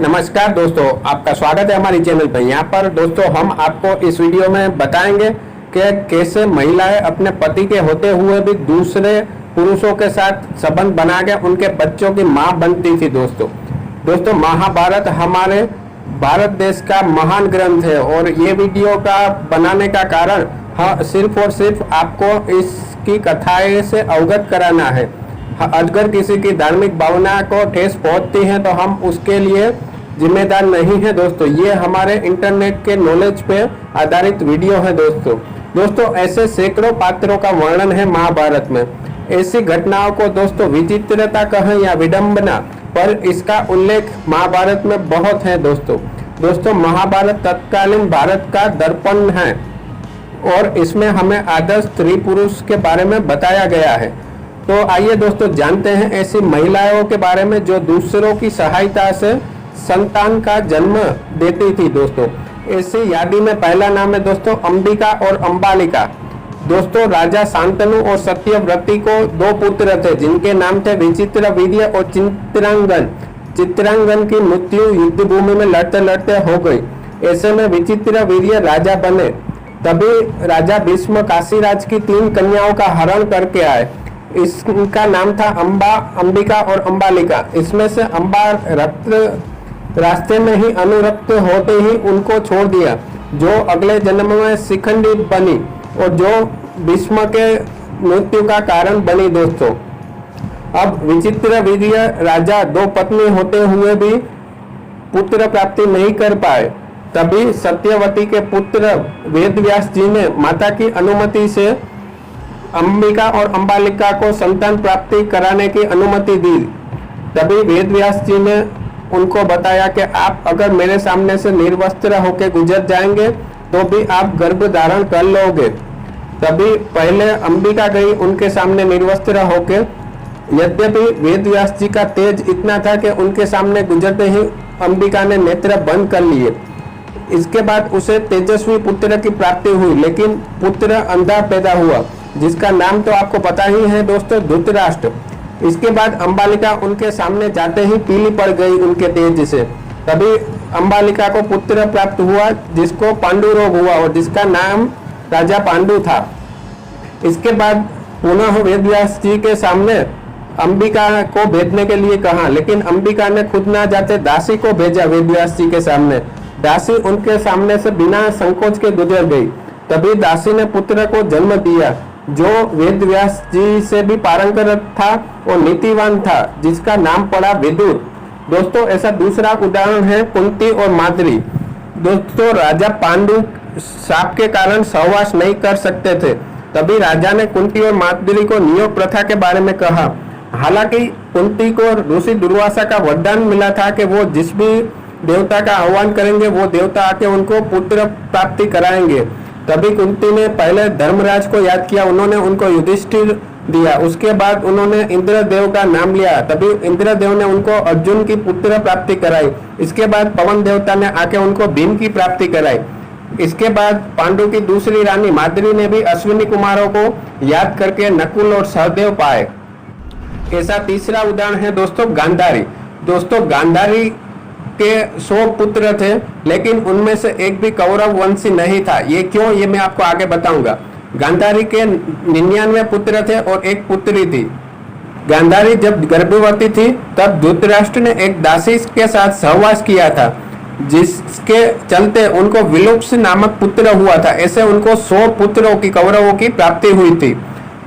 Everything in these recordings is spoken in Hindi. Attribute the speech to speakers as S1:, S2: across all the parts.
S1: नमस्कार दोस्तों, आपका स्वागत है हमारी चैनल पर। यहाँ पर दोस्तों हम आपको इस वीडियो में बताएंगे कि कैसे महिलाएं अपने पति के होते हुए भी दूसरे पुरुषों के साथ संबंध बना के उनके बच्चों की मां बनती थी। दोस्तों महाभारत हमारे भारत देश का महान ग्रंथ है और ये वीडियो का बनाने का कारण सिर्फ और सिर्फ आपको इसकी कथाएं से अवगत कराना है। अगर किसी की धार्मिक भावना को ठेस पहुंचती है तो हम उसके लिए जिम्मेदार नहीं है। दोस्तों ये हमारे इंटरनेट के नॉलेज पे आधारित वीडियो है। दोस्तों ऐसे सैकड़ों पात्रों का वर्णन है महाभारत में। ऐसी घटनाओं को दोस्तों विचित्रता कहें या विडंबना, पर इसका उल्लेख महाभारत में बहुत है। दोस्तों महाभारत तत्कालीन भारत का दर्पण है और इसमें हमें आदर्श स्त्री पुरुष के बारे में बताया गया है। तो आइए दोस्तों जानते हैं ऐसी महिलाओं के बारे में जो दूसरों की सहायता से संतान का जन्म देती थी। दोस्तों ऐसी यादी में पहला नाम है दोस्तों अंबिका और अंबालिका। दोस्तों राजा शांतनु और सत्यव्रती को दो पुत्र थे जिनके नाम थे विचित्रवीर्य और चित्रांगन की मृत्यु युद्ध भूमि में लड़ते लड़ते हो गई। ऐसे में विचित्रवीर्य राजा बने। तभी राजा भीष्म काशीराज की 3 कन्याओं का हरण करके आए। इसका नाम था अंबिका और अंबालिका। इसमें से अंबा रास्ते में ही अनुरक्त होते ही उनको छोड़ दिया, जो अगले जन्म में शिखंडी बनी और जो भीष्म के मृत्यु का कारण बनी। दोस्तों अब विचित्रवीर्य राजा 2 पत्नी होते हुए भी पुत्र प्राप्ति नहीं कर पाए। तभी सत्यवती के पुत्र वेदव्यास जी ने माता की अनुमति से अंबिका और अंबालिका को संतान प्राप्ति कराने की अनुमति दी। तभी वेदव्यास जी ने उनको बताया कि आप अगर मेरे सामने से निर्वस्त्र होकर गुजर जाएंगे तो भी आप गर्भ धारण कर लोगे। तभी पहले अंबिका गई उनके सामने निर्वस्त्र होकर। यद्यपि वेदव्यास जी का तेज इतना था कि उनके सामने गुजरते ही अंबिका ने नेत्र बंद कर लिए। इसके बाद उसे तेजस्वी पुत्र की प्राप्ति हुई, लेकिन पुत्र अंधा पैदा हुआ जिसका नाम तो आपको पता ही है दोस्तों, धृतराष्ट्र। इसके बाद अंबालिका उनके सामने जाते ही पीली पड़ गई उनके तेज से। तभी अंबालिका को पुत्र प्राप्त हुआ जिसको पांडु रोग हुआ और जिसका नाम राजा पांडु था। इसके बाद पुनः वेदव्यास जी के सामने अंबिका को भेजने के लिए कहा, लेकिन अंबिका ने खुद ना जाते दासी को भेजा वेदव्यास जी के सामने। दासी उनके सामने से बिना संकोच के गुजर गई। तभी दासी ने पुत्र को जन्म दिया जो वेदव्यास जी से भी पारंगत था और नीतिवान था, जिसका नाम पड़ा विदुर। दोस्तों ऐसा दूसरा उदाहरण है कुंती और माद्री। दोस्तों राजा पांडु शाप के कारण सहवास नहीं कर सकते थे। तभी राजा ने कुंती और माद्री को नियोग प्रथा के बारे में कहा। हालांकि कुंती को ऋषि दुर्वासा का वरदान मिला था कि वो जिस भी देवता का आह्वान करेंगे वो देवता आके उनको पुत्र प्राप्ति कराएंगे। तभी कुंती ने पहले धर्मराज को याद किया, उन्होंने उनको युधिष्ठिर दिया। उसके बाद उन्होंने इंद्रदेव का नाम लिया। तभी इंद्रदेव ने उनको अर्जुन की पुत्र प्राप्ति कराई। इसके बाद पवन देवता ने आके उनको भीम की प्राप्ति कराई। इसके बाद पांडु की दूसरी रानी माद्री ने भी अश्विनी कुमारों को याद करके नकुल और सहदेव पाए। ऐसा तीसरा उदाहरण है दोस्तों गांधारी। दोस्तों गांधारी के 100 पुत्र थे, लेकिन उनमें से एक भी कौरव वंशी नहीं था। ये क्यों, ये मैं आपको आगे बताऊंगा। गांधारी के 99 पुत्र थे और एक पुत्री थी। गांधारी जब गर्भवती थी तब धृतराष्ट्र ने एक दासी के साथ सहवास किया था, जिसके चलते उनको विलुप्त नामक पुत्र हुआ था। ऐसे उनको 100 पुत्रों की कौरवों की प्राप्ति हुई थी।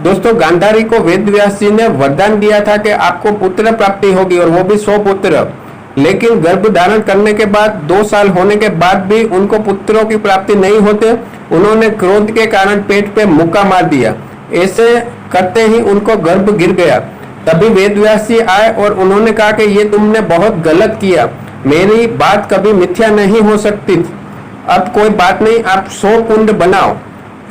S1: दोस्तों गांधारी को वेदव्यास जी ने वरदान दिया था कि आपको पुत्र प्राप्ति होगी, और वो भी 100 पुत्र। लेकिन गर्भ धारण करने के बाद 2 साल होने के बाद भी उनको पुत्रों की प्राप्ति नहीं होते। उन्होंने क्रोध के कारण पेट पे मुक्का मार दिया। ऐसे करते ही उनको गर्भ गिर गया। तभी वेदव्यास जी आए और उन्होंने कहा कि ये तुमने बहुत गलत किया, मेरी बात कभी मिथ्या नहीं हो सकती। अब कोई बात नहीं, आप 100 कुंड बनाओ,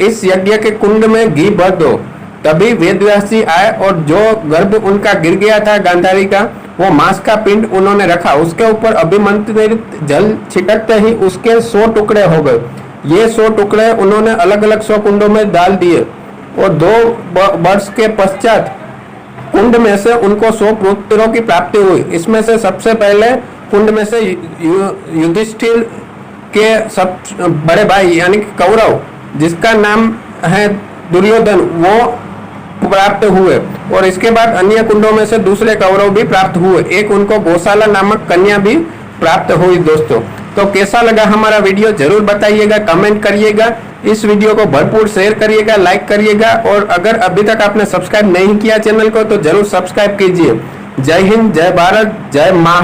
S1: इस यज्ञ के कुंड में घी भर दो। तभी वेदव्यास जी आए और जो गर्भ उनका गिर गया था गांधारी का, वो मांस का पिंड उन्होंने रखा। उसके ऊपर अभिमंत्रित जल छिटकते ही उसके 100 टुकड़े हो गए। ये 100 टुकड़े उन्होंने अलग अलग 100 कुंडों में डाल दिए और 2 वर्ष के पश्चात कुंड में से उनको 100 पुत्रों की प्राप्ति हुई। इसमें से सबसे पहले कुंड में से युधिष्ठिर के सब बड़े भाई यानी कि कौरव, जिसका नाम है दुर्योधन, वो प्राप्त हुए और इसके बाद अन्य कुंडों में से दूसरे कौरव भी प्राप्त हुए। एक उनको गौशाला नामक कन्या भी प्राप्त हुई। दोस्तों, तो कैसा लगा हमारा वीडियो जरूर बताइएगा, कमेंट करिएगा, इस वीडियो को भरपूर शेयर करिएगा, लाइक करिएगा और अगर अभी तक आपने सब्सक्राइब नहीं किया चैनल को तो जरूर सब्सक्राइब कीजिए। जय हिंद, जय भारत, जय मां।